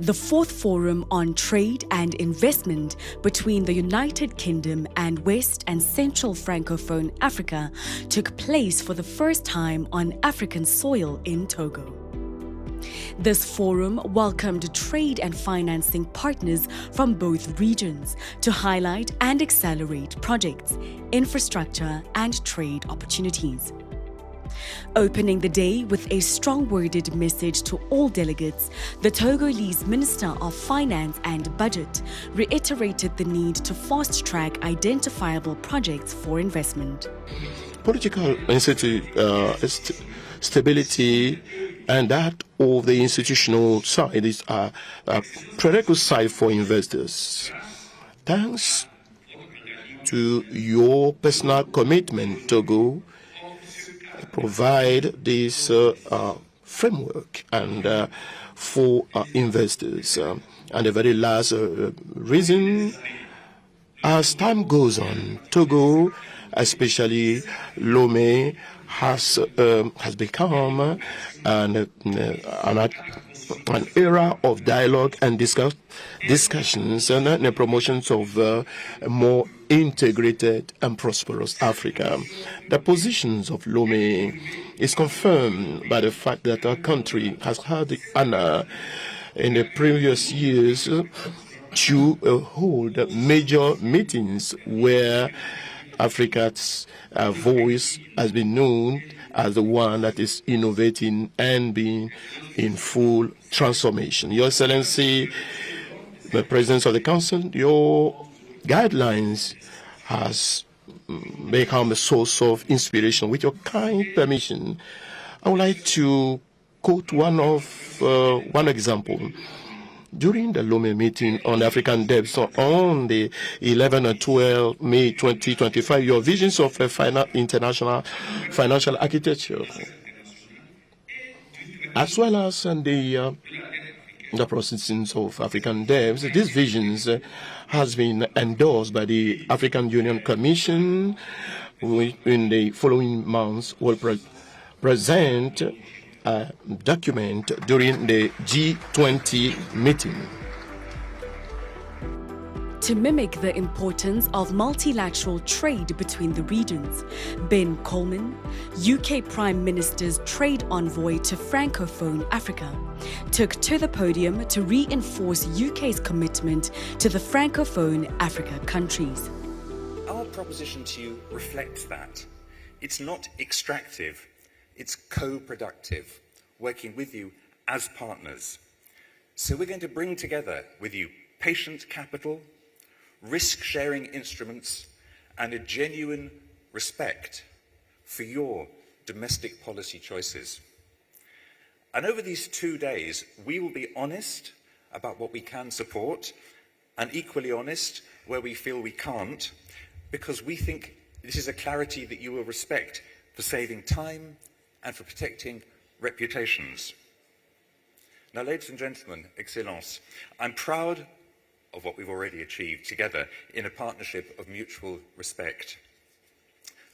The fourth forum on trade and investment between the United Kingdom and West and Central Francophone Africa took place for the first time on African soil in Togo. This forum welcomed trade and financing partners from both regions to highlight and accelerate projects, infrastructure, and trade opportunities. Opening the day with a strong-worded message to all delegates, the Togolese Minister of Finance and Budget reiterated the need to fast-track identifiable projects for investment. Political stability and that of the institutional side is a prerequisite for investors. Thanks to your personal commitment, Togo, provide this framework and for investors. And the very last reason, as time goes on, Togo, especially Lomé, has become an era of dialogue and discussions and the promotions of a more integrated and prosperous Africa. The positions of Lomé is confirmed by the fact that our country has had the honor in the previous years to hold major meetings where Africa's voice has been known as the one that is innovating and being in full transformation. Your Excellency, the President of the Council, your guidelines has become a source of inspiration. With your kind permission, I would like to quote one example. During the Lomé meeting on African debt on the 11 and 12 May 2025, your visions of a international financial architecture, as well as the processing of African debts, these visions has been endorsed by the African Union Commission, which in the following months will present a document during the G20 meeting. To mimic the importance of multilateral trade between the regions, Ben Coleman, UK Prime Minister's trade envoy to Francophone Africa, took to the podium to reinforce UK's commitment to the Francophone Africa countries. Our proposition to you reflects that. It's not extractive, it's co-productive, working with you as partners. So we're going to bring together with you patient capital, risk-sharing instruments, and a genuine respect for your domestic policy choices. And over these 2 days, we will be honest about what we can support and equally honest where we feel we can't, because we think this is a clarity that you will respect for saving time and for protecting reputations. Now, ladies and gentlemen, Excellence, I'm proud of what we've already achieved together in a partnership of mutual respect.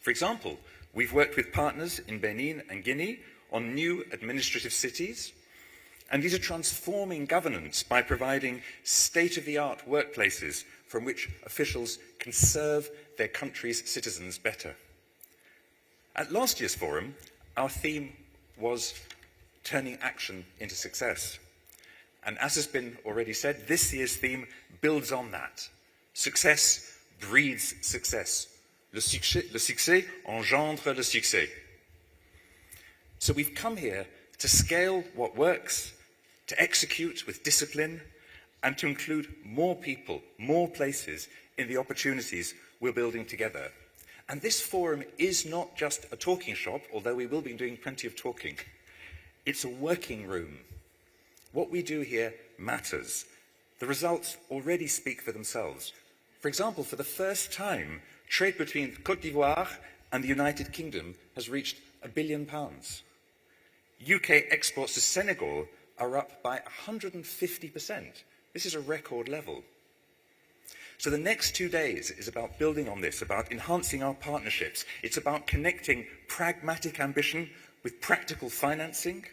For example, we've worked with partners in Benin and Guinea on new administrative cities, and these are transforming governance by providing state-of-the-art workplaces from which officials can serve their country's citizens better. At last year's forum, our theme was turning action into success. And as has been already said, this year's theme builds on that. Success breeds success. Le succès engendre le succès. So we've come here to scale what works, to execute with discipline, and to include more people, more places in the opportunities we're building together. And this forum is not just a talking shop, although we will be doing plenty of talking. It's a working room. What we do here matters. The results already speak for themselves. For example, for the first time, trade between Côte d'Ivoire and the United Kingdom has reached £1 billion. UK exports to Senegal are up by 150%. This is a record level. So the next 2 days is about building on this, about enhancing our partnerships. It's about connecting pragmatic ambition with practical financing,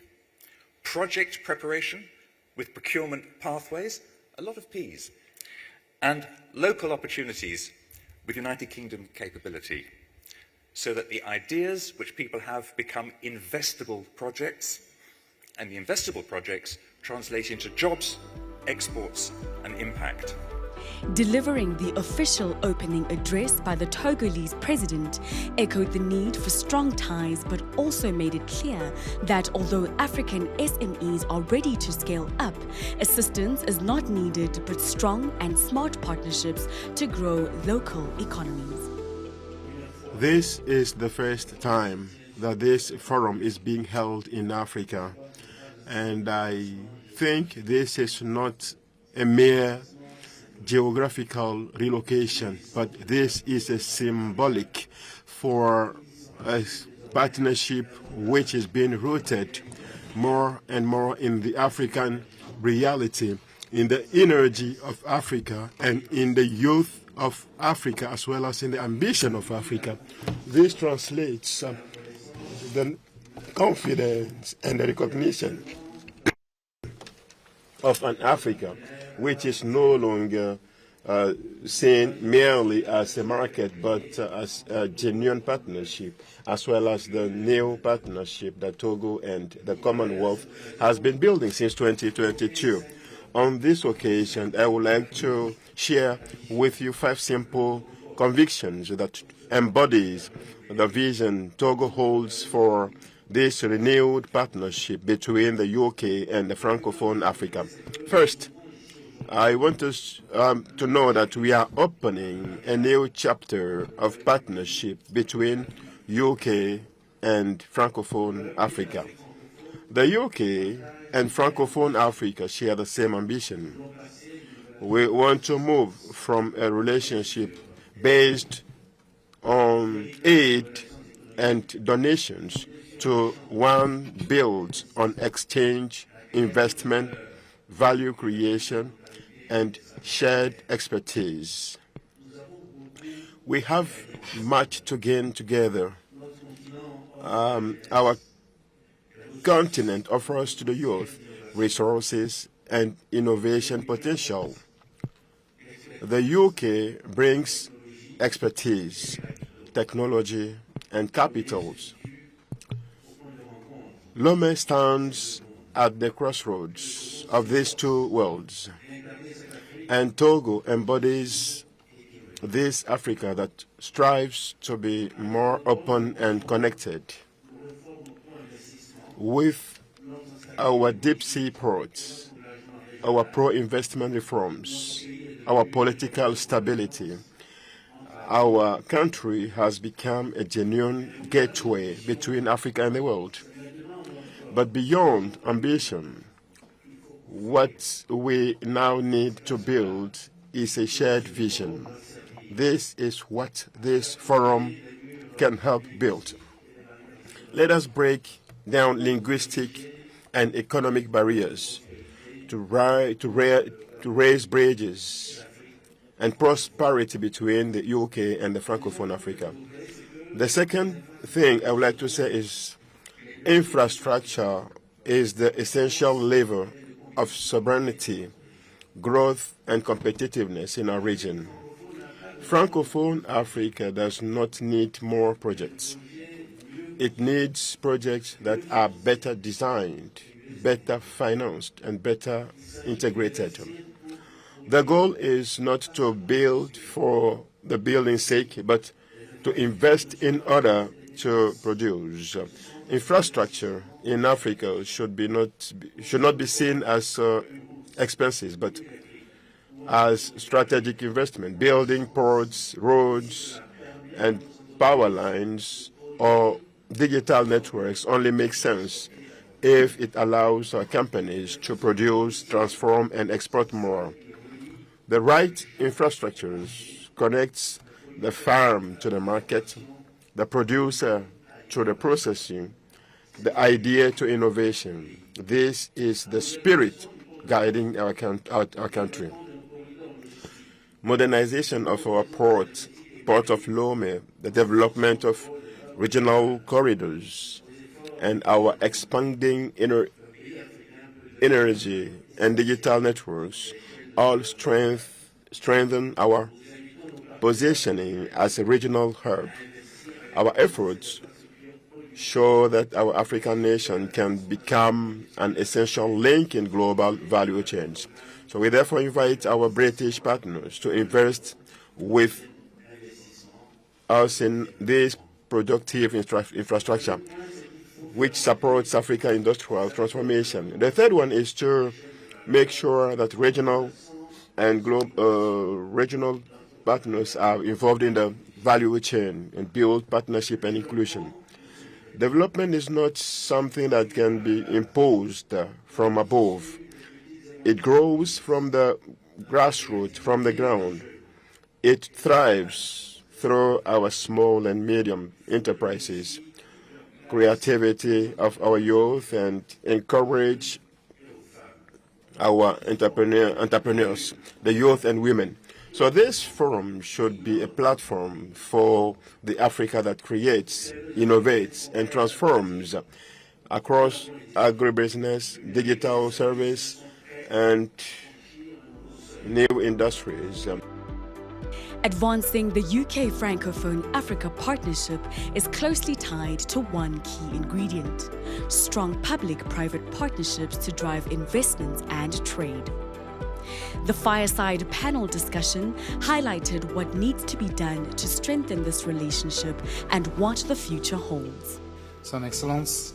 project preparation with procurement pathways, a lot of Ps, and local opportunities with United Kingdom capability, so that the ideas which people have become investable projects, and the investable projects translate into jobs, exports, and impact. Delivering the official opening address by the Togolese president echoed the need for strong ties, but also made it clear that although African SMEs are ready to scale up, assistance is not needed but strong and smart partnerships to grow local economies. This is the first time that this forum is being held in Africa, and I think this is not a mere geographical relocation, but this is a symbolic for a partnership which is being rooted more and more in the African reality, in the energy of Africa, and in the youth of Africa, as well as in the ambition of Africa. This translates the confidence and the recognition of an Africa which is no longer seen merely as a market, but as a genuine partnership, as well as the new partnership that Togo and the Commonwealth has been building since 2022. On this occasion, I would like to share with you 5 simple convictions that embodies the vision Togo holds for this renewed partnership between the UK and the Francophone Africa. First, I want us to know that we are opening a new chapter of partnership between UK and Francophone Africa. The UK and Francophone Africa share the same ambition. We want to move from a relationship based on aid and donations to one built on exchange, investment, value creation, and shared expertise. We have much to gain together. Our continent offers to the youth resources and innovation potential. The UK brings expertise, technology, and capitals. Lomé stands at the crossroads of these two worlds, and Togo embodies this Africa that strives to be more open and connected. With our deep sea ports, our pro-investment reforms, our political stability, our country has become a genuine gateway between Africa and the world. But beyond ambition, what we now need to build is a shared vision. This is what this forum can help build. Let us break down linguistic and economic barriers to raise bridges and prosperity between the UK and the Francophone Africa. The second thing I would like to say is infrastructure is the essential lever of sovereignty, growth, and competitiveness in our region. Francophone Africa does not need more projects. It needs projects that are better designed, better financed, and better integrated. The goal is not to build for the building's sake, but to invest in order to produce. Infrastructure in Africa should not be seen as expenses, but as strategic investment. Building ports, roads, and power lines or digital networks only makes sense if it allows our companies to produce, transform, and export more. The right infrastructures connects the farm to the market, the producer to the processing, the idea to innovation. This is the spirit guiding our country. Modernization of our port of Lomé, the development of regional corridors, and our expanding energy and digital networks all strengthen our positioning as a regional hub. Our efforts show that our African nation can become an essential link in global value chains. So we therefore invite our British partners to invest with us in this productive infrastructure, which supports African industrial transformation. The third one is to make sure that regional and regional partners are involved in the value chain and build partnership and inclusion. Development is not something that can be imposed from above. It grows from the grassroots, from the ground. It thrives through our small and medium enterprises, creativity of our youth, and encourage our entrepreneurs, the youth and women. So this forum should be a platform for the Africa that creates, innovates, and transforms across agribusiness, digital service, and new industries. Advancing the UK Francophone Africa partnership is closely tied to one key ingredient: strong public-private partnerships to drive investments and trade. The fireside panel discussion highlighted what needs to be done to strengthen this relationship and what the future holds. Son Excellence,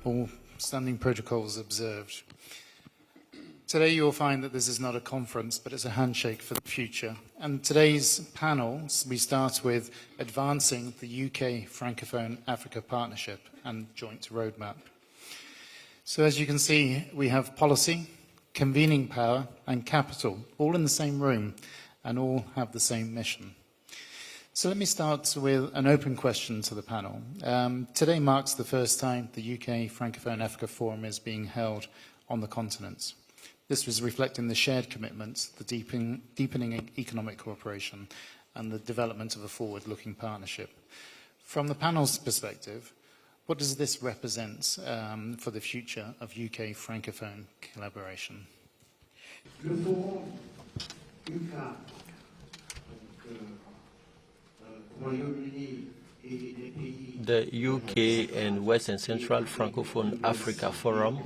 all standing protocols observed. Today you will find that this is not a conference, but it's a handshake for the future. And today's panels, we start with advancing the UK Francophone Africa partnership and joint roadmap. So as you can see, we have policy, convening power and capital, all in the same room and all have the same mission. So let me start with an open question to the panel. Today marks the first time the UK Francophone Africa Forum is being held on the continent. This was reflecting the shared commitments, the deepening economic cooperation and the development of a forward-looking partnership. From the panel's perspective, what does this represent for the future of UK Francophone collaboration? The UK and West and Central Francophone Africa Forum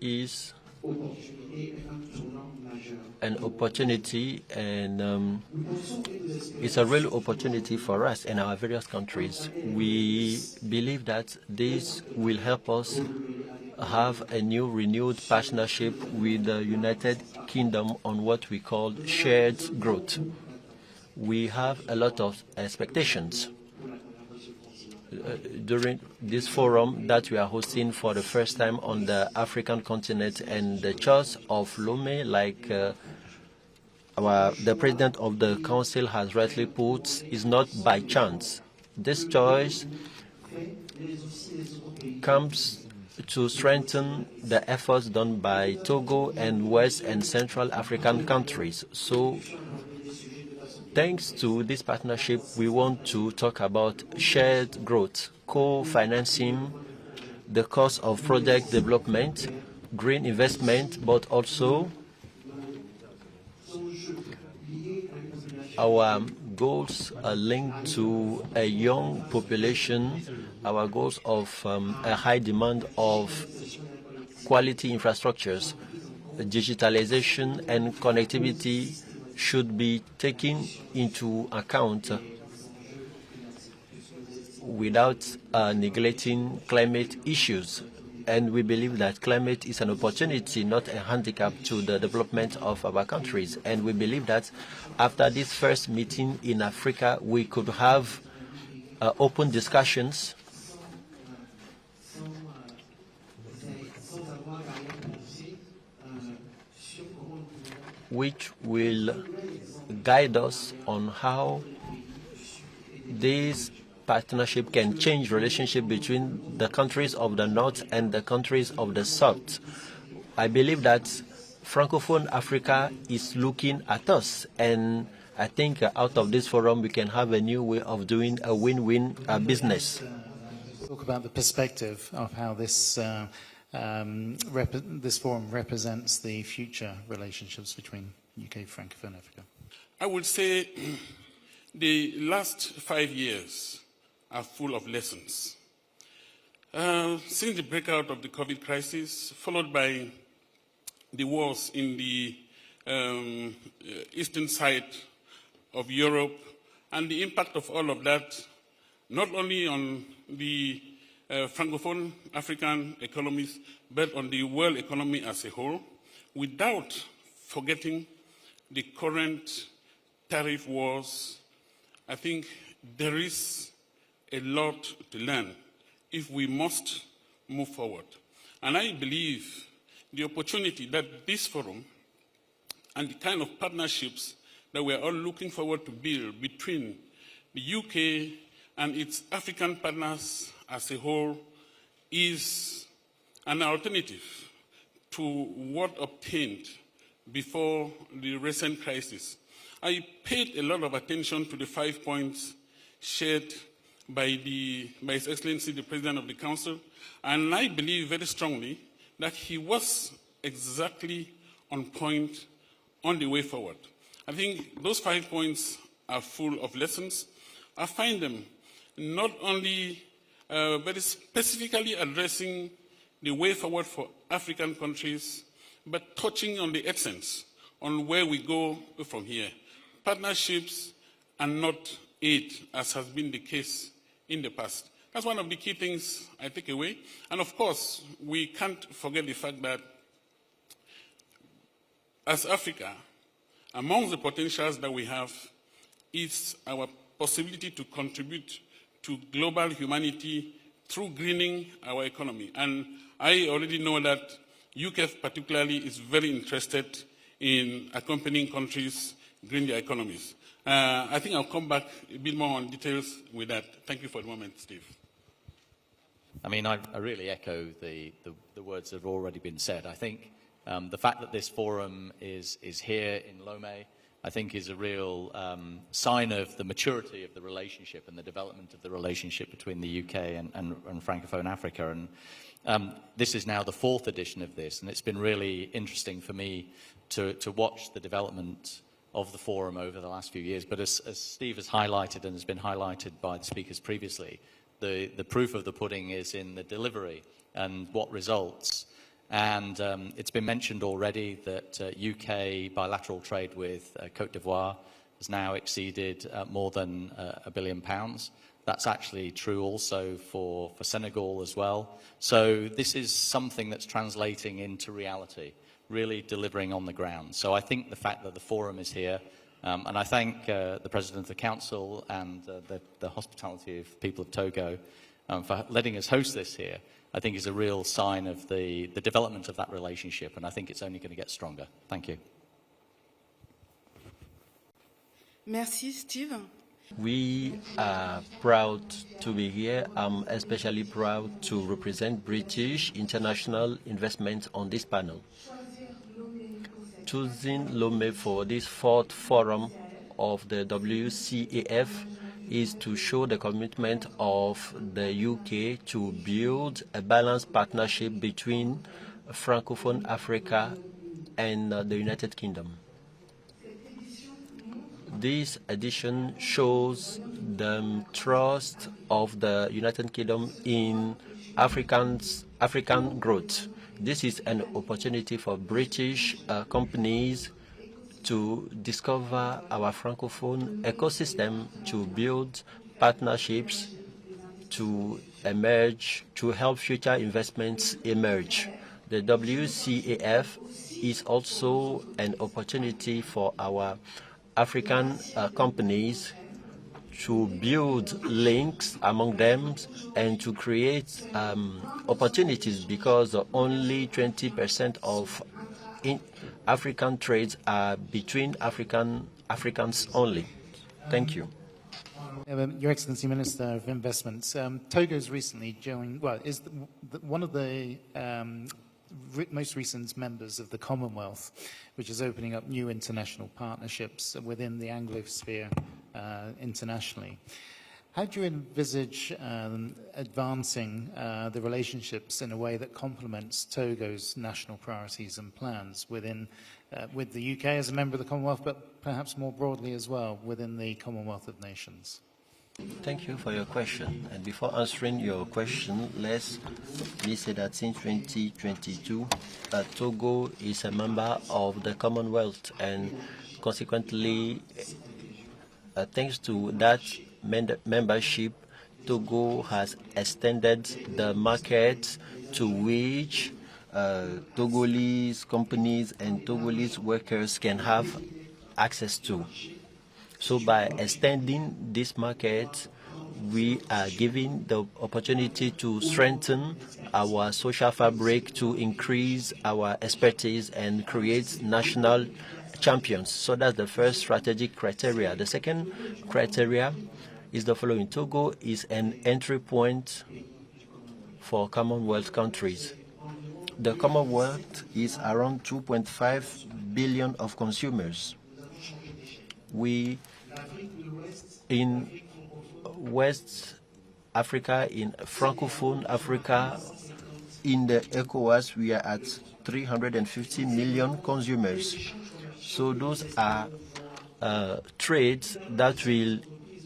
is an opportunity, and it's a real opportunity for us and our various countries. We believe that this will help us have a new renewed partnership with the United Kingdom on what we call shared growth. We have a lot of expectations during this forum that we are hosting for the first time on the African continent, and the choice of Lomé, like the president of the council has rightly put, is not by chance. This choice comes to strengthen the efforts done by Togo and West and Central African countries. So thanks to this partnership, we want to talk about shared growth, co-financing the cost of project development, green investment, but also our goals are linked to a young population, our goals of a high demand of quality infrastructures, digitalization and connectivity should be taken into account without neglecting climate issues. And we believe that climate is an opportunity, not a handicap to the development of our countries. And we believe that after this first meeting in Africa, we could have open discussions which will guide us on how this partnership can change relationship between the countries of the North and the countries of the South. I believe that Francophone Africa is looking at us, and I think out of this forum we can have a new way of doing a win-win business. talk about the perspective of how this this forum represents the future relationships between UK, Francophone Africa? I would say the last 5 years are full of lessons. Since the breakout of the COVID crisis, followed by the wars in the eastern side of Europe, and the impact of all of that, not only on the Francophone African economies, but on the world economy as a whole, without forgetting the current tariff wars, I think there is a lot to learn if we must move forward. And I believe the opportunity that this forum and the kind of partnerships that we are all looking forward to build between the UK and its African partners as a whole is an alternative to what obtained before the recent crisis. I paid a lot of attention to the 5 points shared by His Excellency, the President of the Council, and I believe very strongly that he was exactly on point on the way forward. I think those 5 points are full of lessons. I find them not only very specifically addressing the way forward for African countries, but touching on the essence, on where we go from here. Partnerships and not aid, as has been the case in the past. That's one of the key things I take away. And of course, we can't forget the fact that as Africa, among the potentials that we have is our possibility to contribute to global humanity through greening our economy. And I already know that UK particularly is very interested in accompanying countries green their economies. I think I'll come back a bit more on details with that. Thank you for the moment, Steve. I mean, I really echo the words that have already been said. I think the fact that this forum is here in Lomé, I think is a real sign of the maturity of the relationship and the development of the relationship between the UK and Francophone Africa. And this is now the 4th edition of this, and it's been really interesting for me to watch the development of the forum over the last few years. But as Steve has highlighted and has been highlighted by the speakers previously, the proof of the pudding is in the delivery and what results. And it's been mentioned already that UK bilateral trade with Côte d'Ivoire has now exceeded more than £1 billion. That's actually true also for Senegal as well. So this is something that's translating into reality, really delivering on the ground. So I think the fact that the forum is here, and I thank the President of the Council and the hospitality of people of Togo for letting us host this here, I think is a real sign of the development of that relationship, and I think it's only going to get stronger. Thank you. Merci, Steve. We are proud to be here. I'm especially proud to represent British international investment on this panel. Choosing Lomé for this 4th forum of the WCAF is to show the commitment of the UK to build a balanced partnership between Francophone Africa and the United Kingdom. This edition shows the trust of the United Kingdom in African growth. This is an opportunity for British companies to discover our Francophone ecosystem, to build partnerships, to emerge, to help future investments emerge. The WCAF is also an opportunity for our African companies to build links among them and to create opportunities, because only 20% of African trades are between Africans only. Thank you. Your Excellency, Minister of Investments, Togo's recently joined, is one of the most recent members of the Commonwealth, which is opening up new international partnerships within the Anglosphere internationally. How do you envisage advancing the relationships in a way that complements Togo's national priorities and plans within, with the UK as a member of the Commonwealth, but perhaps more broadly as well within the Commonwealth of Nations? Thank you for your question. And before answering your question, let me say that since 2022, Togo is a member of the Commonwealth, and consequently, thanks to that membership, Togo has extended the market to which Togolese companies and Togolese workers can have access to. So by extending this market, we are giving the opportunity to strengthen our social fabric, to increase our expertise and create national champions. So that's the first strategic criteria. The second criteria is the following. Togo is an entry point for Commonwealth countries. The Commonwealth is around 2.5 billion of consumers. We, in West Africa, in Francophone Africa, in the ECOWAS, we are at 350 million consumers. So those are trades that will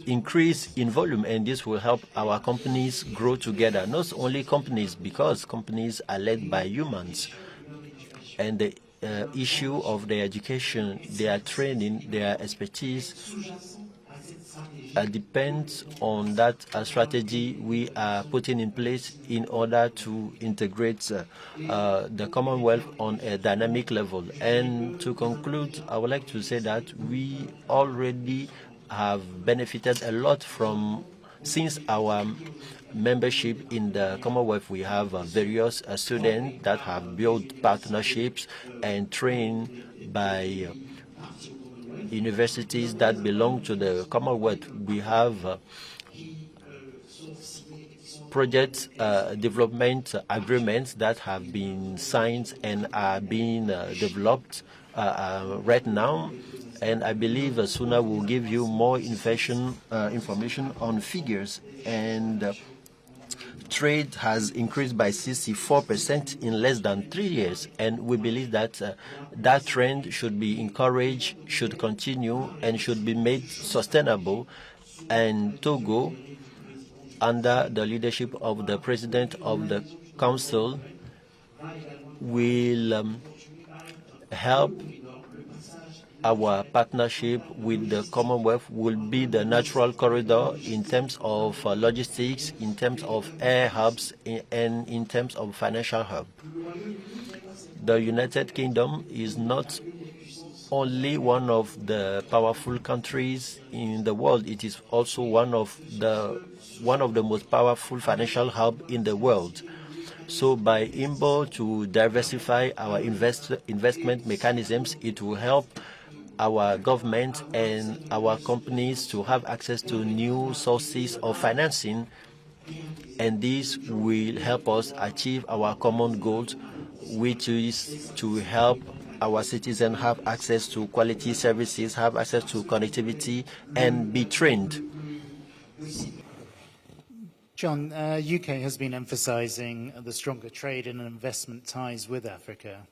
increase in volume, and this will help our companies grow together. Not only companies, because companies are led by humans, and the issue of their education, their training, their expertise depends on that strategy we are putting in place in order to integrate the Commonwealth on a dynamic level. And to conclude, I would like to say that we already have benefited a lot from, since our membership in the Commonwealth. We have various students that have built partnerships and trained by universities that belong to the Commonwealth. We have project development agreements that have been signed and are being developed right now. And I believe Suna will give you more information on figures. And trade has increased by 64% in less than 3 years. And we believe that that trend should be encouraged, should continue, and should be made sustainable. And Togo, under the leadership of the President of the Council, will help. Our partnership with the Commonwealth will be the natural corridor in terms of logistics, in terms of air hubs, and in terms of financial hub. The United Kingdom is not only one of the powerful countries in the world; it is also one of the most powerful financial hub in the world. So by able to diversify our investment mechanisms, it will help our government and our companies to have access to new sources of financing, and this will help us achieve our common goals, which is to help our citizens have access to quality services, have access to connectivity, and be trained. John, UK has been emphasising the stronger trade and investment ties with Africa.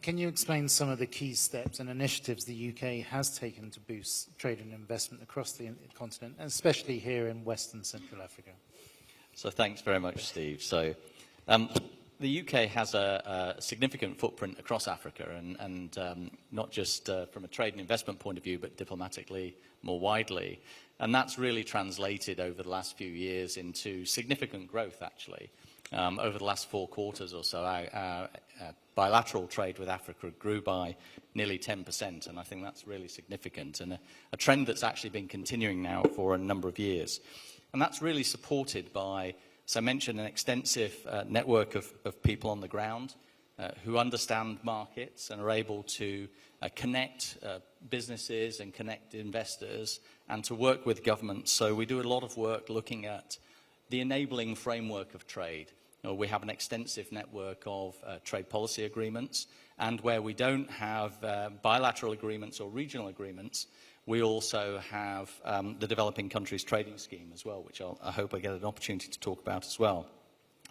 Can you explain some of the key steps and initiatives the UK has taken to boost trade and investment across the continent, and especially here in West and Central Africa? So thanks very much, Steve. So the UK has a significant footprint across Africa, and not just from a trade and investment point of view, but diplomatically more widely. And that's really translated over the last few years into significant growth, actually. Over the last 4 quarters or so, our bilateral trade with Africa grew by nearly 10%, and I think that's really significant, and a trend that's actually been continuing now for a number of years. And that's really supported by, as I mentioned, an extensive network of people on the ground who understand markets and are able to connect businesses and connect investors and to work with governments. So we do a lot of work looking at the enabling framework of trade. We have an extensive network of trade policy agreements, and where we don't have bilateral agreements or regional agreements, we also have the Developing Countries Trading Scheme as well, which I hope I get an opportunity to talk about as well.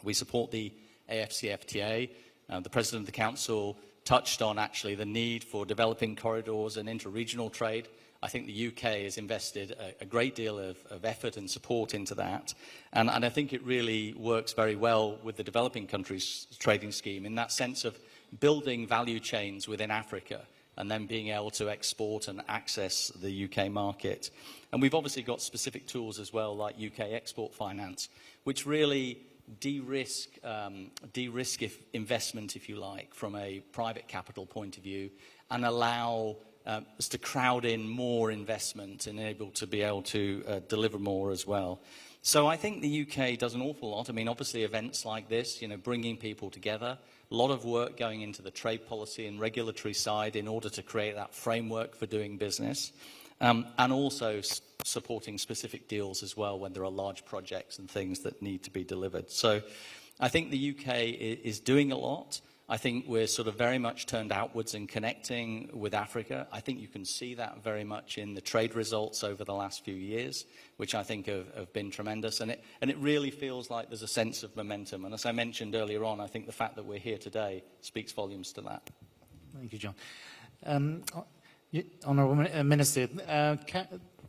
We support the AFCFTA. The President of the Council touched on actually the need for developing corridors and inter-regional trade. I think the UK has invested a great deal of effort and support into that. And I think it really works very well with the Developing Countries Trading Scheme in that sense of building value chains within Africa and then being able to export and access the UK market. And we've obviously got specific tools as well, like UK Export Finance, which really de-risk investment, if you like, from a private capital point of view, and allow us to crowd in more investment and to be able to deliver more as well. So I think the UK does an awful lot. I mean, obviously events like this, bringing people together, a lot of work going into the trade policy and regulatory side in order to create that framework for doing business, and also supporting specific deals as well when there are large projects and things that need to be delivered. So I think the UK is doing a lot. I think we're sort of very much turned outwards and connecting with Africa. I think you can see that very much in the trade results over the last few years, which I think have been tremendous. And it really feels like there's a sense of momentum. And as I mentioned earlier on, I think the fact that we're here today speaks volumes to that. Thank you, John. Honourable Minister,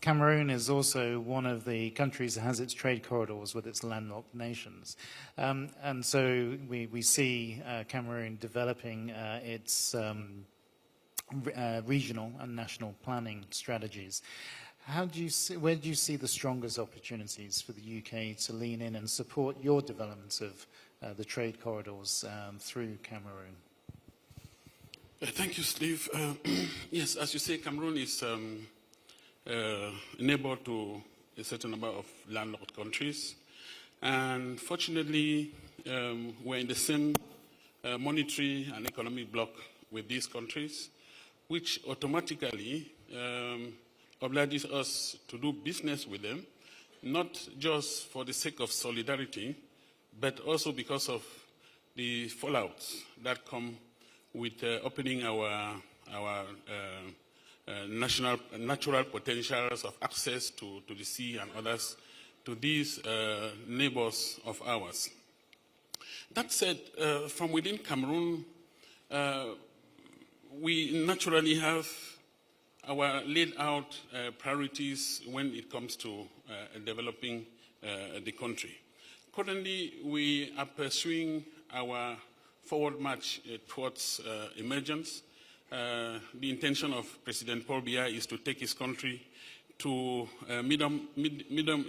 Cameroon is also one of the countries that has its trade corridors with its landlocked nations. And so we see Cameroon developing its regional and national planning strategies. Where do you see the strongest opportunities for the UK to lean in and support your development of the trade corridors through Cameroon? Thank you, Steve. Yes, as you say, Cameroon is neighbor to a certain number of landlocked countries. And fortunately, we're in the same monetary and economic bloc with these countries, which automatically obliges us to do business with them, not just for the sake of solidarity, but also because of the fallouts that come with opening our natural potentials of access to the sea and others to these neighbors of ours. That said, from within Cameroon, we naturally have our laid out priorities when it comes to developing the country. Currently, we are pursuing our forward march towards emergence. The intention of President Paul Biya is to take his country to medium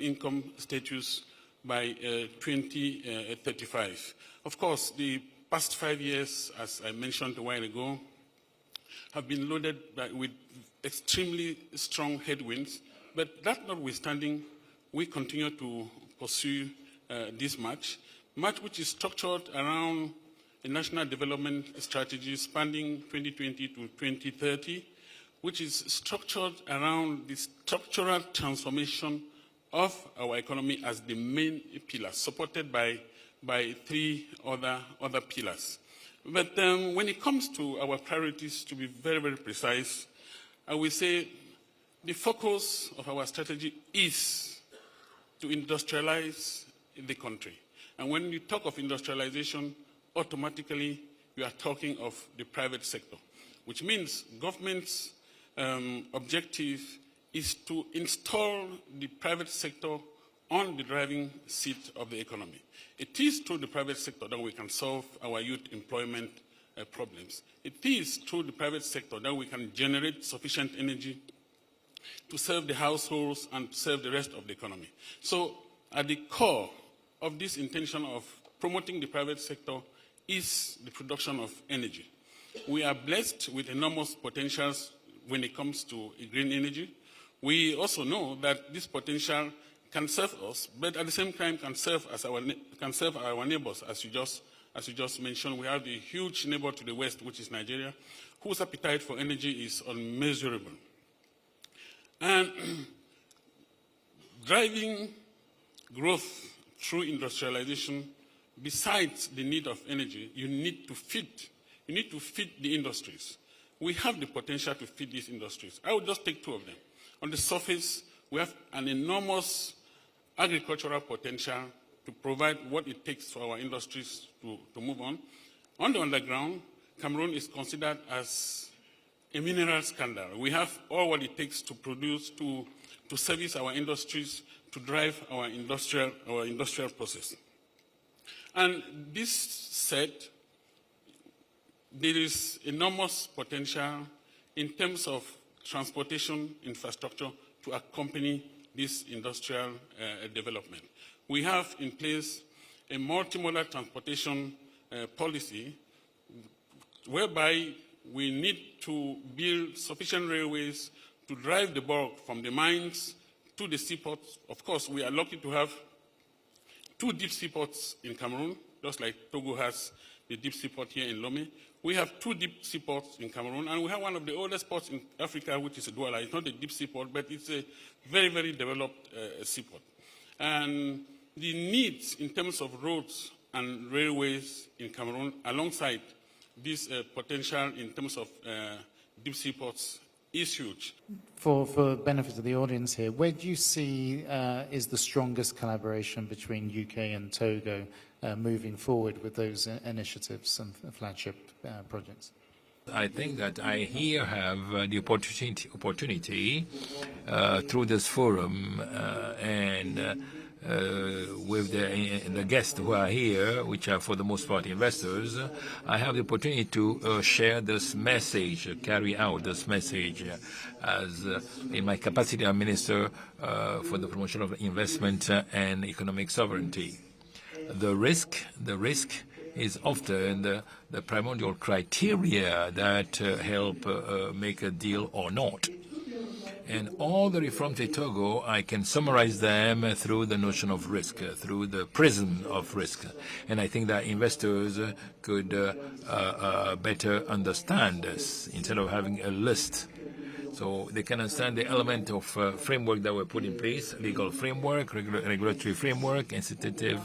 income status by 2035. Of course, the past 5 years, as I mentioned a while ago, have been loaded with extremely strong headwinds, but that notwithstanding, we continue to pursue this march which is structured around a national development strategy spanning 2020 to 2030, which is structured around the structural transformation of our economy as the main pillar, supported by 3 other pillars. But when it comes to our priorities, to be very, very precise, I will say the focus of our strategy is to industrialize the country. And when you talk of industrialization, automatically you are talking of the private sector, which means government's objective is to install the private sector on the driving seat of the economy. It is through the private sector that we can solve our youth employment problems. It is through the private sector that we can generate sufficient energy to serve the households and serve the rest of the economy. So at the core of this intention of promoting the private sector is the production of energy. We are blessed with enormous potentials when it comes to green energy. We also know that this potential can serve us, but at the same time can serve our neighbors, as you just mentioned. We have the huge neighbor to the west, which is Nigeria, whose appetite for energy is unmeasurable. And driving growth through industrialization, besides the need of energy, you need to feed the industries. We have the potential to feed these industries. I will just take 2 of them. On the surface, we have an enormous agricultural potential to provide what it takes for our industries to move on. On the underground, Cameroon is considered as a mineral scandal. We have all what it takes to produce, to service our industries, to drive our industrial process. And this said, there is enormous potential in terms of transportation infrastructure to accompany this industrial development. We have in place a multimodal transportation policy whereby we need to build sufficient railways to drive the bulk from the mines to the seaports. Of course, we are lucky to have 2 deep seaports in Cameroon, just like Togo has the deep seaport here in Lomé. We have 2 deep seaports in Cameroon, and we have one of the oldest ports in Africa, which is Douala. It's not a deep seaport, but it's a very, very developed seaport. And the needs in terms of roads and railways in Cameroon, alongside this potential in terms of deep seaports, is huge. For the benefit of the audience here, where do you see is the strongest collaboration between UK and Togo moving forward with those initiatives and flagship projects? I think that I here have the opportunity through this forum and with the guests who are here, which are for the most part investors, I have the opportunity to share this message, carry out this message as in my capacity as Minister for the Promotion of Investment and Economic Sovereignty. The risk is often the primordial criteria that help make a deal or not. And all the reforms in Togo, I can summarize them through the notion of risk, through the prism of risk. And I think that investors could better understand this instead of having a list. So they can understand the element of framework that were put in place, legal framework, regulatory framework, incentive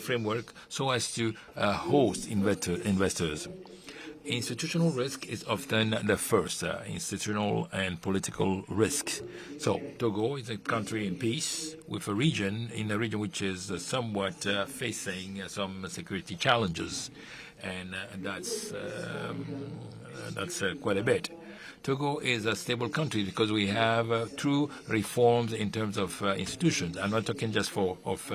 framework, so as to host investors. Institutional risk is often the first, institutional and political risk. So Togo is a country in peace with a region which is somewhat facing some security challenges, and that's quite a bit. Togo is a stable country because we have true reforms in terms of institutions. I'm not talking just of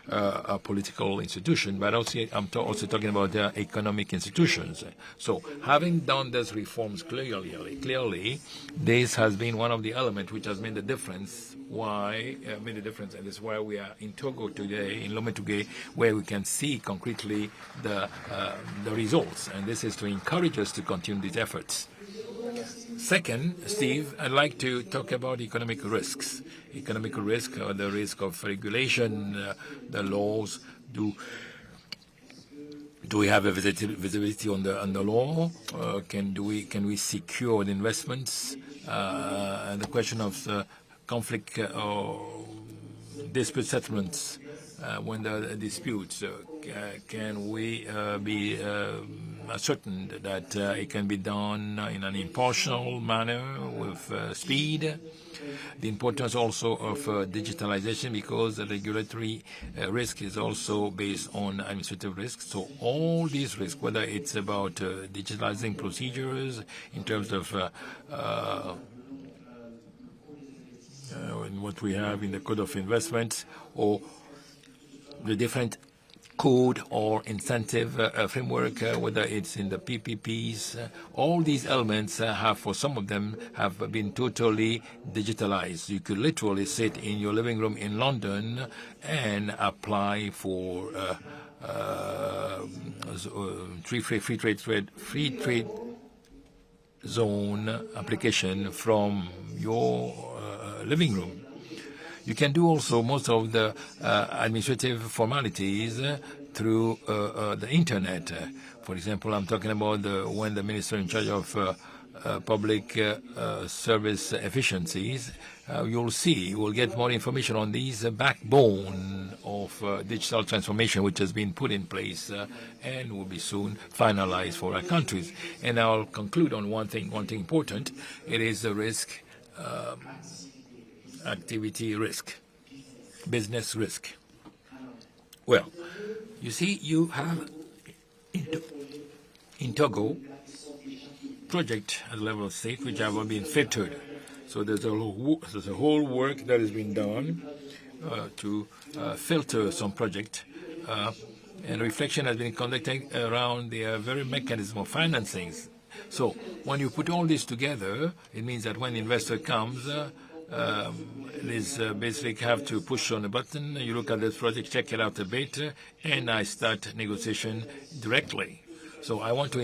a political institution, but I'm also talking about economic institutions. So having done those reforms clearly, this has been one of the elements which has made the difference. And this is why we are in Togo today, in Lomé today, where we can see concretely the results. And this is to encourage us to continue these efforts. Second, Steve, I'd like to talk about economic risks. Economic risk, the risk of regulation, the laws. Do we have a visibility on the law? Can we secure the investments? And the question of conflict or dispute settlements when there are disputes. Can we be certain that it can be done in an impartial manner with speed? The importance also of digitalization, because the regulatory risk is also based on administrative risk. So all these risks, whether it's about digitalizing procedures in terms of what we have in the Code of Investment, or the different code or incentive framework, whether it's in the PPPs, all these elements for some of them have been totally digitalized. You could literally sit in your living room in London and apply for free trade zone application from your living room. You can do also most of the administrative formalities through the internet. For example, I'm talking about when the minister in charge of public service efficiencies, you will get more information on these backbone of digital transformation, which has been put in place and will be soon finalized for our countries. And I'll conclude on one thing important. It is the risk activity risk, business risk. Well, you see, you have in Togo project at the level of state which have all been filtered. So there's a whole work that has been done to filter some project, and reflection has been conducted around the very mechanism of financing. So when you put all this together, it means that when investor comes, basically have to push on a button, you look at this project, check it out a bit, and I start negotiation directly. So I want to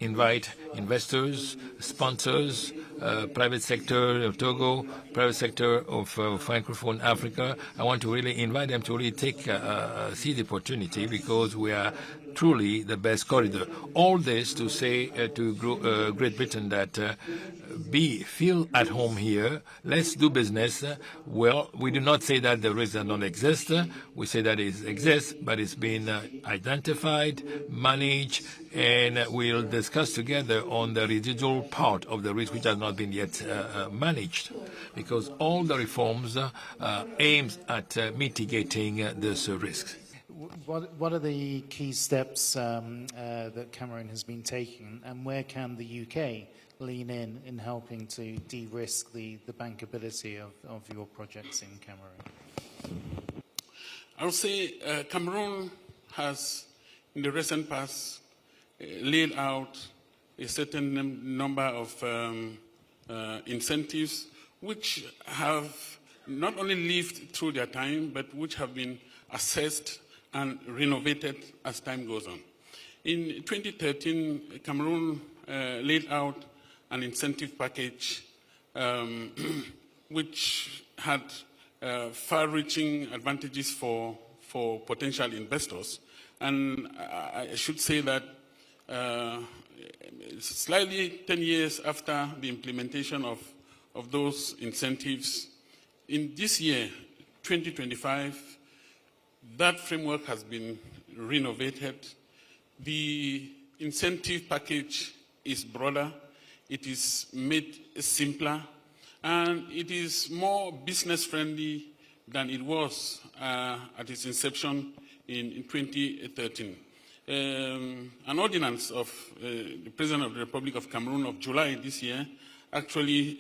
invite investors, sponsors, private sector of Togo, private sector of Francophone Africa. I want to really invite them to really see the opportunity, because we are truly the best corridor. All this to say to Great Britain that feel at home here. Let's do business. Well, we do not say that the risks don't exist. We say that it exists, but it's been identified, managed, and we'll discuss together on the residual part of the risk which has not been yet managed, because all the reforms aims at mitigating this risk. What are the key steps that Cameroon has been taking, and where can the UK lean in helping to de-risk the bankability of your projects in Cameroon? I would say Cameroon has, in the recent past, laid out a certain number of incentives which have not only lived through their time, but which have been assessed and renovated as time goes on. In 2013, Cameroon laid out an incentive package which had far-reaching advantages for potential investors. And I should say that slightly 10 years after the implementation of those incentives, in this year, 2025, that framework has been renovated. The incentive package is broader, it is made simpler, and it is more business-friendly than it was at its inception in 2013. An ordinance of the President of the Republic of Cameroon of July this year actually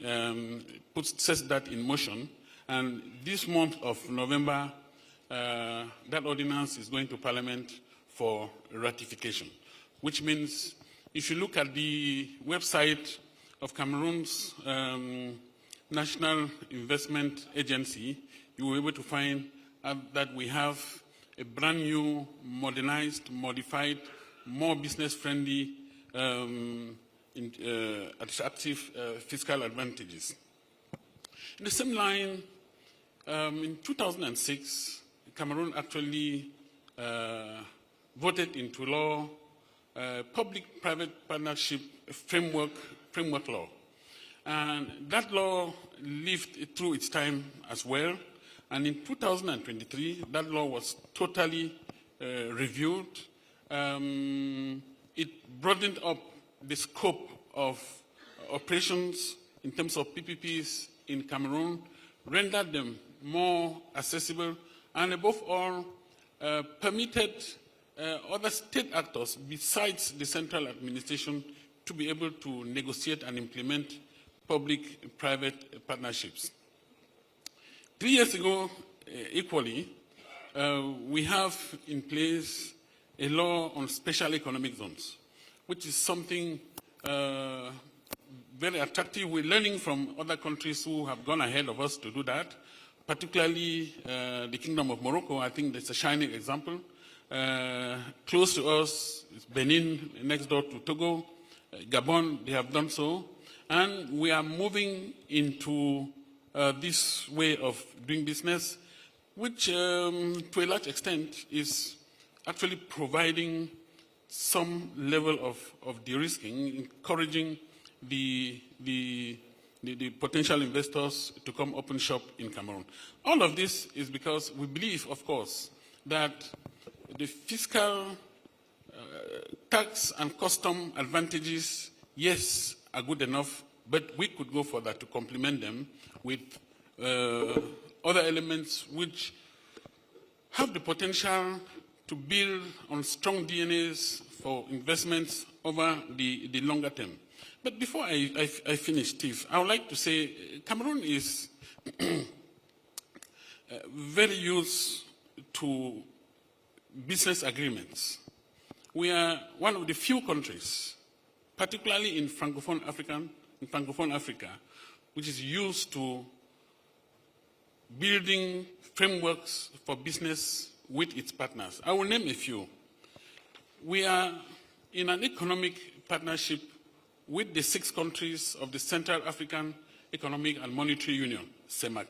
sets that in motion, and this month of November, that ordinance is going to Parliament for ratification, which means if you look at the website of Cameroon's National Investment Agency, you will be able to find that we have a brand new, modernized, modified, more business-friendly, attractive fiscal advantages. In the same line, in 2006, Cameroon actually voted into law public-private partnership framework law. And that law lived through its time as well. And in 2023, that law was totally reviewed. It broadened up the scope of operations in terms of PPPs in Cameroon, rendered them more accessible, and above all, permitted other state actors besides the central administration to be able to negotiate and implement public-private partnerships. 3 years ago, equally, we have in place a law on special economic zones, which is something very attractive. We're learning from other countries who have gone ahead of us to do that, particularly the Kingdom of Morocco. I think that's a shining example. Close to us is Benin, next door to Togo. Gabon, they have done so. And we are moving into this way of doing business, which to a large extent is actually providing some level of de-risking, encouraging the potential investors to come open shop in Cameroon. All of this is because we believe, of course, that the fiscal tax and custom advantages, yes, are good enough, but we could go further to complement them with other elements which have the potential to build on strong DNAs for investments over the longer term. But before I finish, Steve, I would like to say Cameroon is very used to business agreements. We are one of the few countries, particularly in Francophone Africa, which is used to building frameworks for business with its partners. I will name a few. We are in an economic partnership with the 6 countries of the Central African Economic and Monetary Union, CEMAC,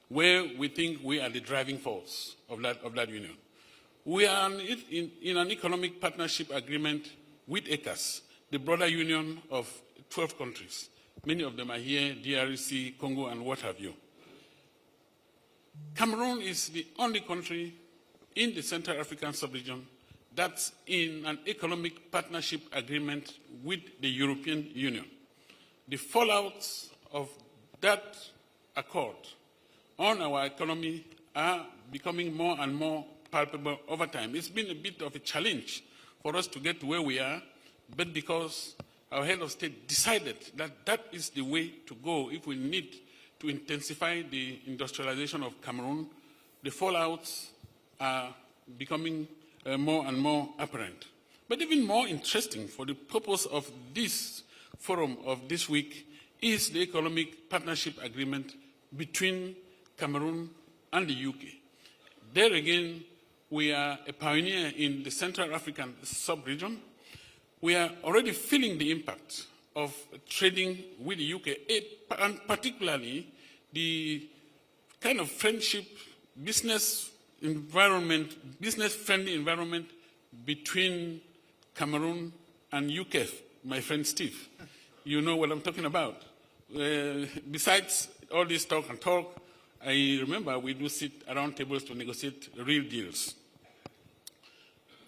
where we think we are the driving force of that union. We are in an economic partnership agreement with ECAS, the broader union of 12 countries. Many of them are here, DRC, Congo, and what have you. Cameroon is the only country in the Central African sub-region that's in an economic partnership agreement with the European Union. The fallouts of that accord on our economy are becoming more and more palpable over time. It's been a bit of a challenge for us to get to where we are, but because our head of state decided that that is the way to go if we need to intensify the industrialization of Cameroon, the fallouts are becoming more and more apparent. But even more interesting for the purpose of this forum of this week is the economic partnership agreement between Cameroon and the UK. There again, we are a pioneer in the Central African sub-region. We are already feeling the impact of trading with the UK, and particularly the kind of friendship, business-friendly environment between Cameroon and UK. My friend Steve, you know what I'm talking about. Besides all this talk and talk, I remember we do sit around tables to negotiate real deals.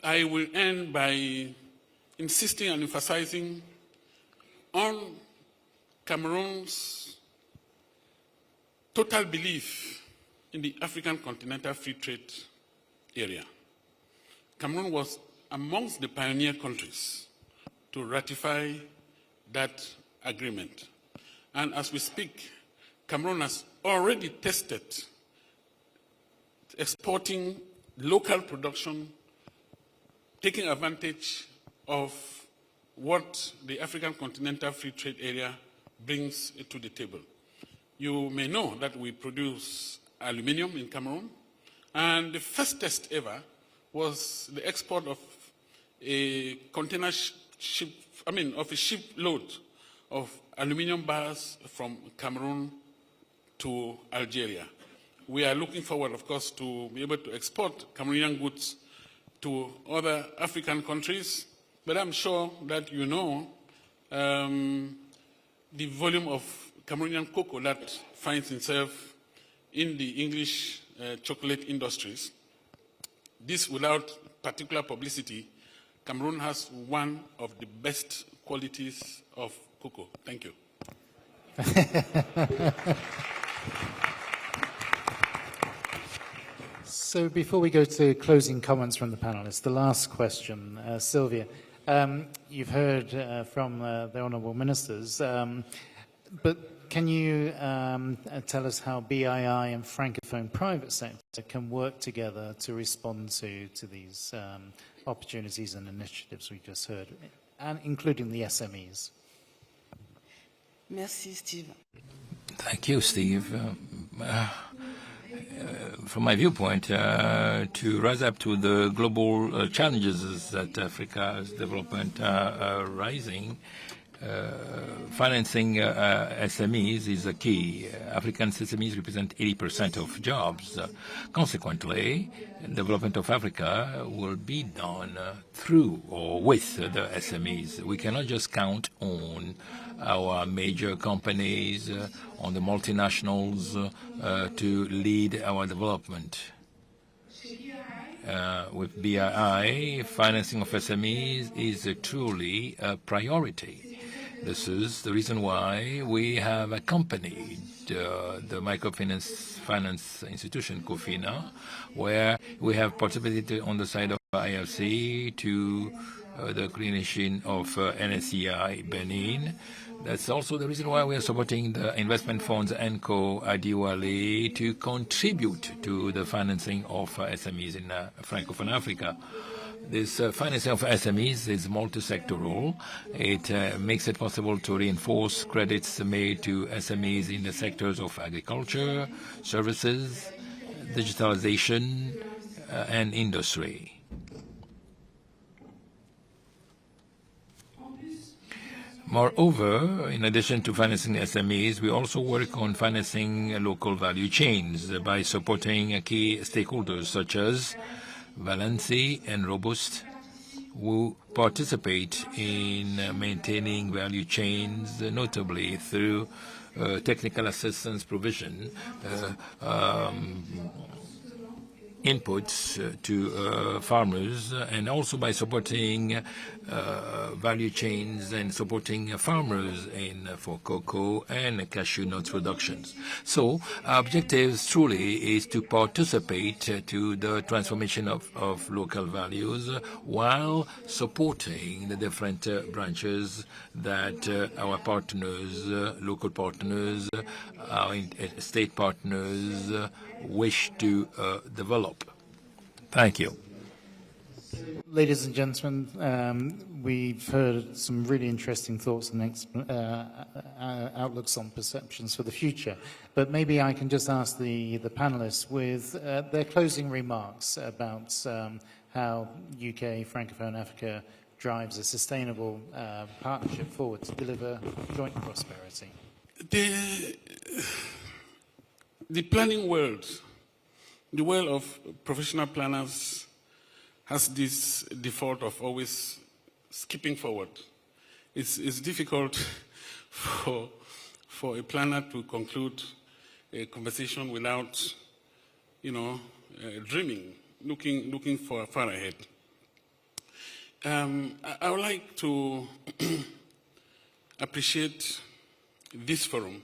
I will end by insisting and emphasizing on Cameroon's total belief in the African continental free trade area. Cameroon was amongst the pioneer countries to ratify that agreement. And as we speak, Cameroon has already tested exporting local production, taking advantage of what the African Continental Free Trade Area brings to the table. You may know that we produce aluminium in Cameroon, and the first test ever was the export of a container ship, of a shipload of aluminium bars from Cameroon to Algeria. We are looking forward, of course, to be able to export Cameroonian goods to other African countries, but I'm sure that you know the volume of Cameroonian cocoa that finds itself in the English chocolate industries. This, without particular publicity, Cameroon has one of the best qualities of cocoa. Thank you. So before we go to closing comments from the panelists, the last question, Sylvia. You've heard from the honourable ministers, but can you tell us how BII and Francophone private sector can work together to respond to these opportunities and initiatives we just heard, and including the SMEs? Merci, Steve. Thank you, Steve. From my viewpoint, to rise up to the global challenges that Africa's development are rising, financing SMEs is a key. African SMEs represent 80% of jobs. Consequently, development of Africa will be done through or with the SMEs. We cannot just count on our major companies, on the multinationals to lead our development. With BII, financing of SMEs is truly a priority. This is the reason why we have accompanied the finance institution, COFINA, where we have participated on the side of IFC to the creation of NSCI Benin. That's also the reason why we are supporting the investment funds ENCO Adiwale to contribute to the financing of SMEs in Francophone Africa. This financing of SMEs is multi-sectoral. It makes it possible to reinforce credits made to SMEs in the sectors of agriculture, services, digitalization, and industry. Moreover, in addition to financing SMEs, we also work on financing local value chains by supporting key stakeholders such as Valency and Robust, who participate in maintaining value chains, notably through technical assistance provision, inputs to farmers, and also by supporting value chains and supporting farmers for cocoa and cashew nut productions. So our objective truly is to participate to the transformation of local values while supporting the different branches that our partners, local partners, our state partners wish to develop. Thank you. Ladies and gentlemen, we've heard some really interesting thoughts and outlooks on perceptions for the future. But maybe I can just ask the panelists with their closing remarks about how UK, Francophone Africa drives a sustainable partnership forward to deliver joint prosperity. The planning world, the world of professional planners, has this default of always skipping forward. It's difficult for a planner to conclude a conversation without, dreaming, looking far ahead. I would like to appreciate this forum,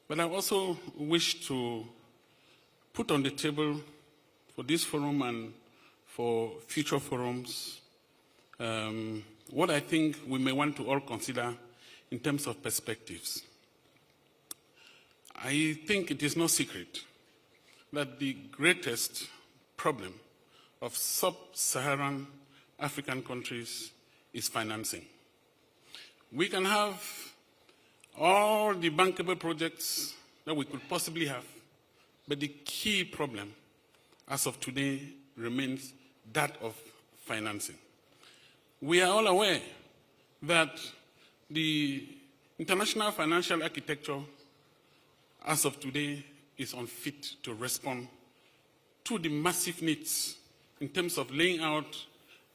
but I also wish to put on the table for this forum and for future forums what I think we may want to all consider in terms of perspectives. I think it is no secret that the greatest problem of sub-Saharan African countries is financing. We can have all the bankable projects that we could possibly have, but the key problem as of today remains that of financing. We are all aware that the international financial architecture as of today is unfit to respond to the massive needs in terms of laying out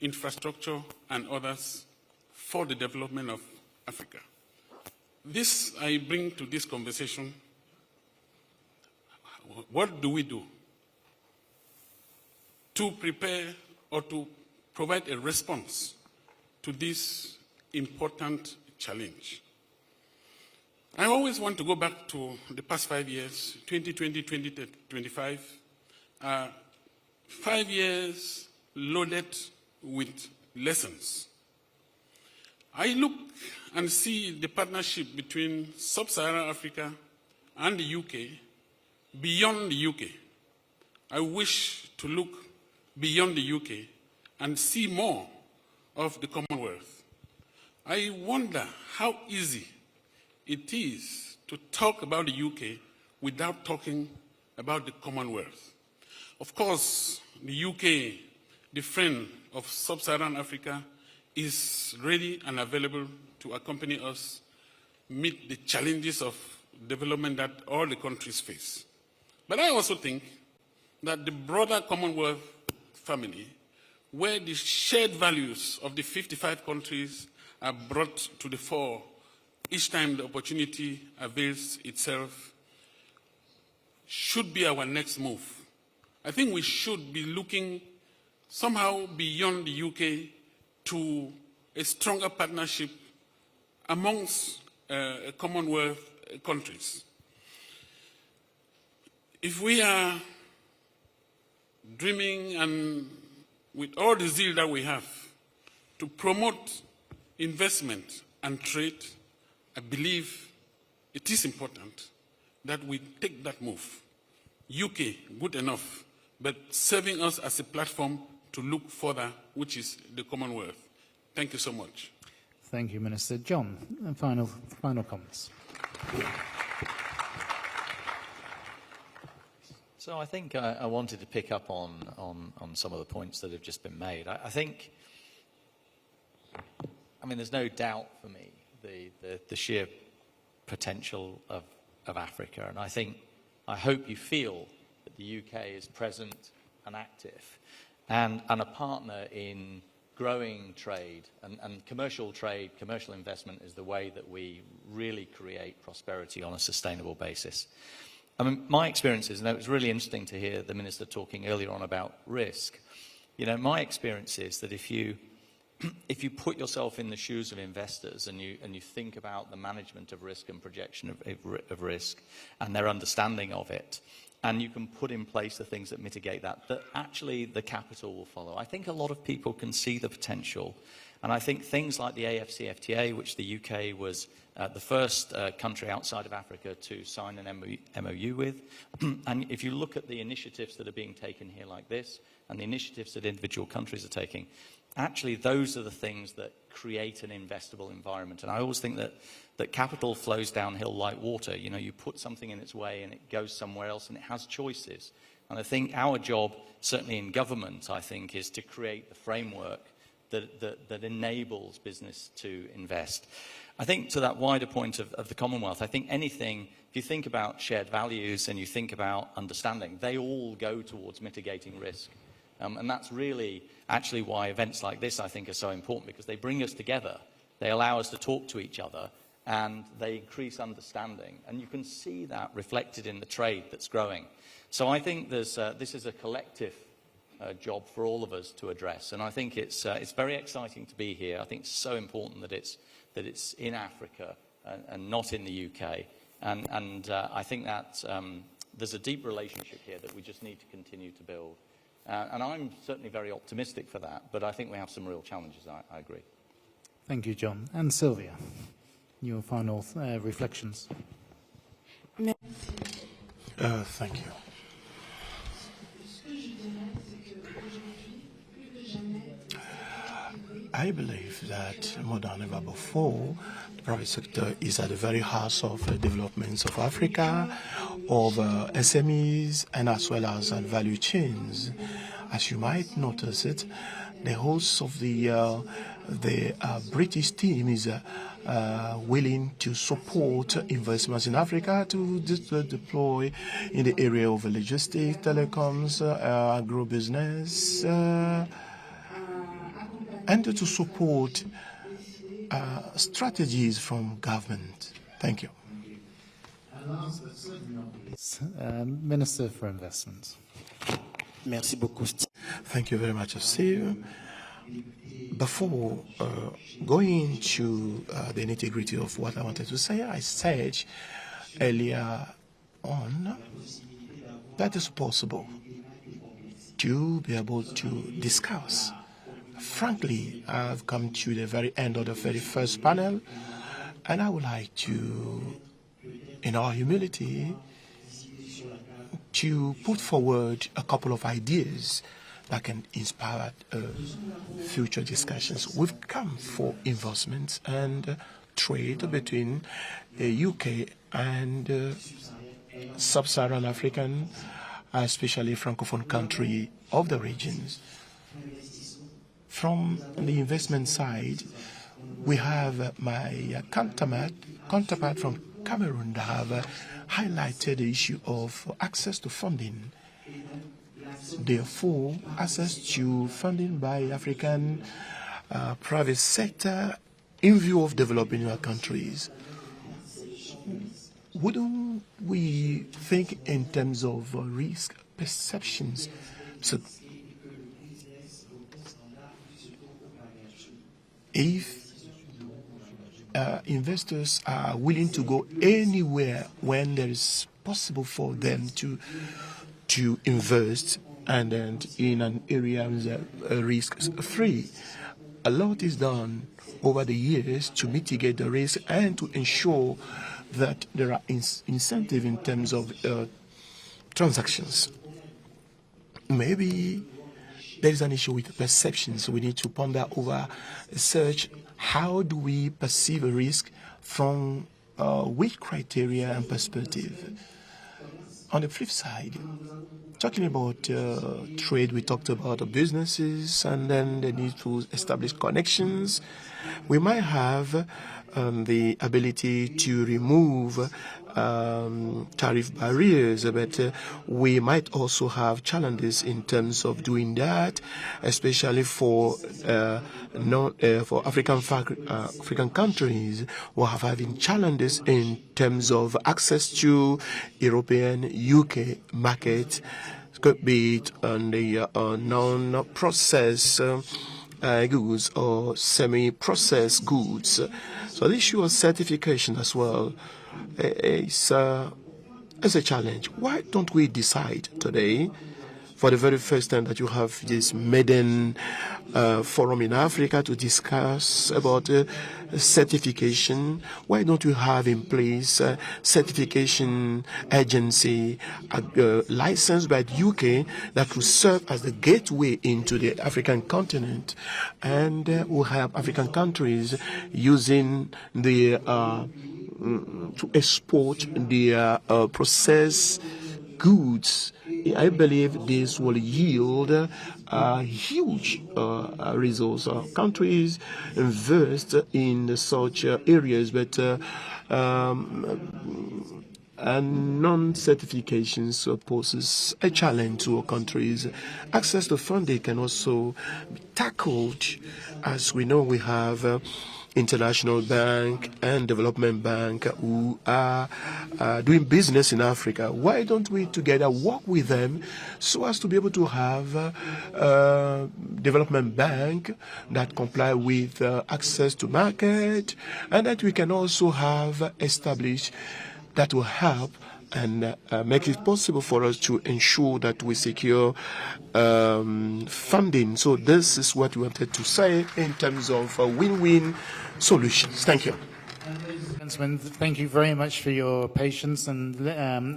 infrastructure and others for the development of Africa. This I bring to this conversation. What do we do to prepare or to provide a response to this important challenge? I always want to go back to the past 5 years, 2020, 2025, 5 years loaded with lessons. I look and see the partnership between sub-Saharan Africa and the UK beyond the UK. I wish to look beyond the UK and see more of the Commonwealth. I wonder how easy it is to talk about the UK without talking about the Commonwealth. Of course, the UK, the friend of sub-Saharan Africa, is ready and available to accompany us meet the challenges of development that all the countries face. But I also think that the broader Commonwealth family, where the shared values of the 55 countries are brought to the fore each time the opportunity avails itself, should be our next move. I think we should be looking somehow beyond the UK to a stronger partnership amongst Commonwealth countries. If we are dreaming and with all the zeal that we have to promote investment and trade, I believe it is important that we take that move. UK, good enough, but serving us as a platform to look further, which is the Commonwealth. Thank you so much. Thank you, Minister. John, final comments. So I think I wanted to pick up on some of the points that have just been made. I mean, there's no doubt for me the sheer potential of Africa, and I hope you feel that the UK is present and active and a partner in growing trade and commercial investment is the way that we really create prosperity on a sustainable basis. I mean, my experience is, and it was really interesting to hear the Minister talking earlier on about risk. You know, my experience is that if you put yourself in the shoes of investors and you think about the management of risk and projection of risk and their understanding of it, and you can put in place the things that mitigate that actually the capital will follow. I think a lot of people can see the potential. And I think things like the AFCFTA, which the UK was the first country outside of Africa to sign an MOU with, and if you look at the initiatives that are being taken here like this, and the initiatives that individual countries are taking, actually those are the things that create an investable environment. And I always think that capital flows downhill like water. You know, you put something in its way and it goes somewhere else and it has choices. And I think our job, certainly in government, I think, is to create the framework that enables business to invest. I think to that wider point of the Commonwealth, I think anything, if you think about shared values and you think about understanding, they all go towards mitigating risk. And that's really actually why events like this, I think, are so important, because they bring us together. They allow us to talk to each other and they increase understanding. And you can see that reflected in the trade that's growing. So I think this is a collective job for all of us to address. And I think it's very exciting to be here. I think it's so important that it's in Africa and not in the UK. And I think that there's a deep relationship here that we just need to continue to build. And I'm certainly very optimistic for that, but I think we have some real challenges, I agree. Thank you, John. And Sylvia, your final reflections. Thank you. I believe that more than ever before, the private sector is at the very heart of developments of Africa, of SMEs, and as well as value chains. As you might notice it, the host of the British team is willing to support investments in Africa to deploy in the area of logistics, telecoms, agribusiness, and to support strategies from government. Thank you. Minister for Investment. Merci beaucoup. Thank you very much, Steve. Before going to the nitty-gritty of what I wanted to say, I said earlier on that it's possible to be able to discuss. Frankly, I've come to the very end of the very first panel, and I would like to, in our humility, to put forward a couple of ideas that can inspire future discussions. We've come for investments and trade between the UK and sub-Saharan African, especially Francophone country of the regions. From the investment side, we have my counterpart from Cameroon that have highlighted the issue of access to funding. Therefore, access to funding by African private sector in view of developing our countries. Wouldn't we think in terms of risk perceptions? So if investors are willing to go anywhere when there is possible for them to invest, and then in an area risk-free. A lot is done over the years to mitigate the risk and to ensure that there are incentive in terms of transactions. Maybe there is an issue with perception, so we need to ponder over search. How do we perceive a risk from which criteria and perspective? On the flip side, talking about trade, we talked about the businesses and then the need to establish connections. We might have the ability to remove tariff barriers, but we might also have challenges in terms of doing that, especially for for African countries who are having challenges in terms of access to European, UK market, could be it on the non-processed goods or semi-processed goods. So the issue of certification as well is a challenge. Why don't we decide today, for the very first time that you have this maiden forum in Africa to discuss about certification, why don't you have in place a certification agency licensed by the UK that will serve as the gateway into the African continent, and will help African countries using the to export their processed goods. I believe this will yield huge results. Countries invest in such areas, but and non-certifications poses a challenge to our countries. Access to funding can also be tackled. As we know, we have International Bank and Development Bank who are doing business in Africa. Why don't we together work with them so as to be able to have Development Bank that comply with access to market, and that we can also have established that will help and make it possible for us to ensure that we secure funding. So this is what we wanted to say in terms of win-win solutions. Thank you. Gentlemen, thank you very much for your patience, and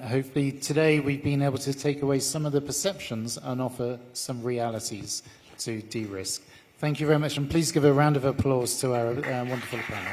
hopefully today we've been able to take away some of the perceptions and offer some realities to de-risk. Thank you very much, and please give a round of applause to our wonderful panel.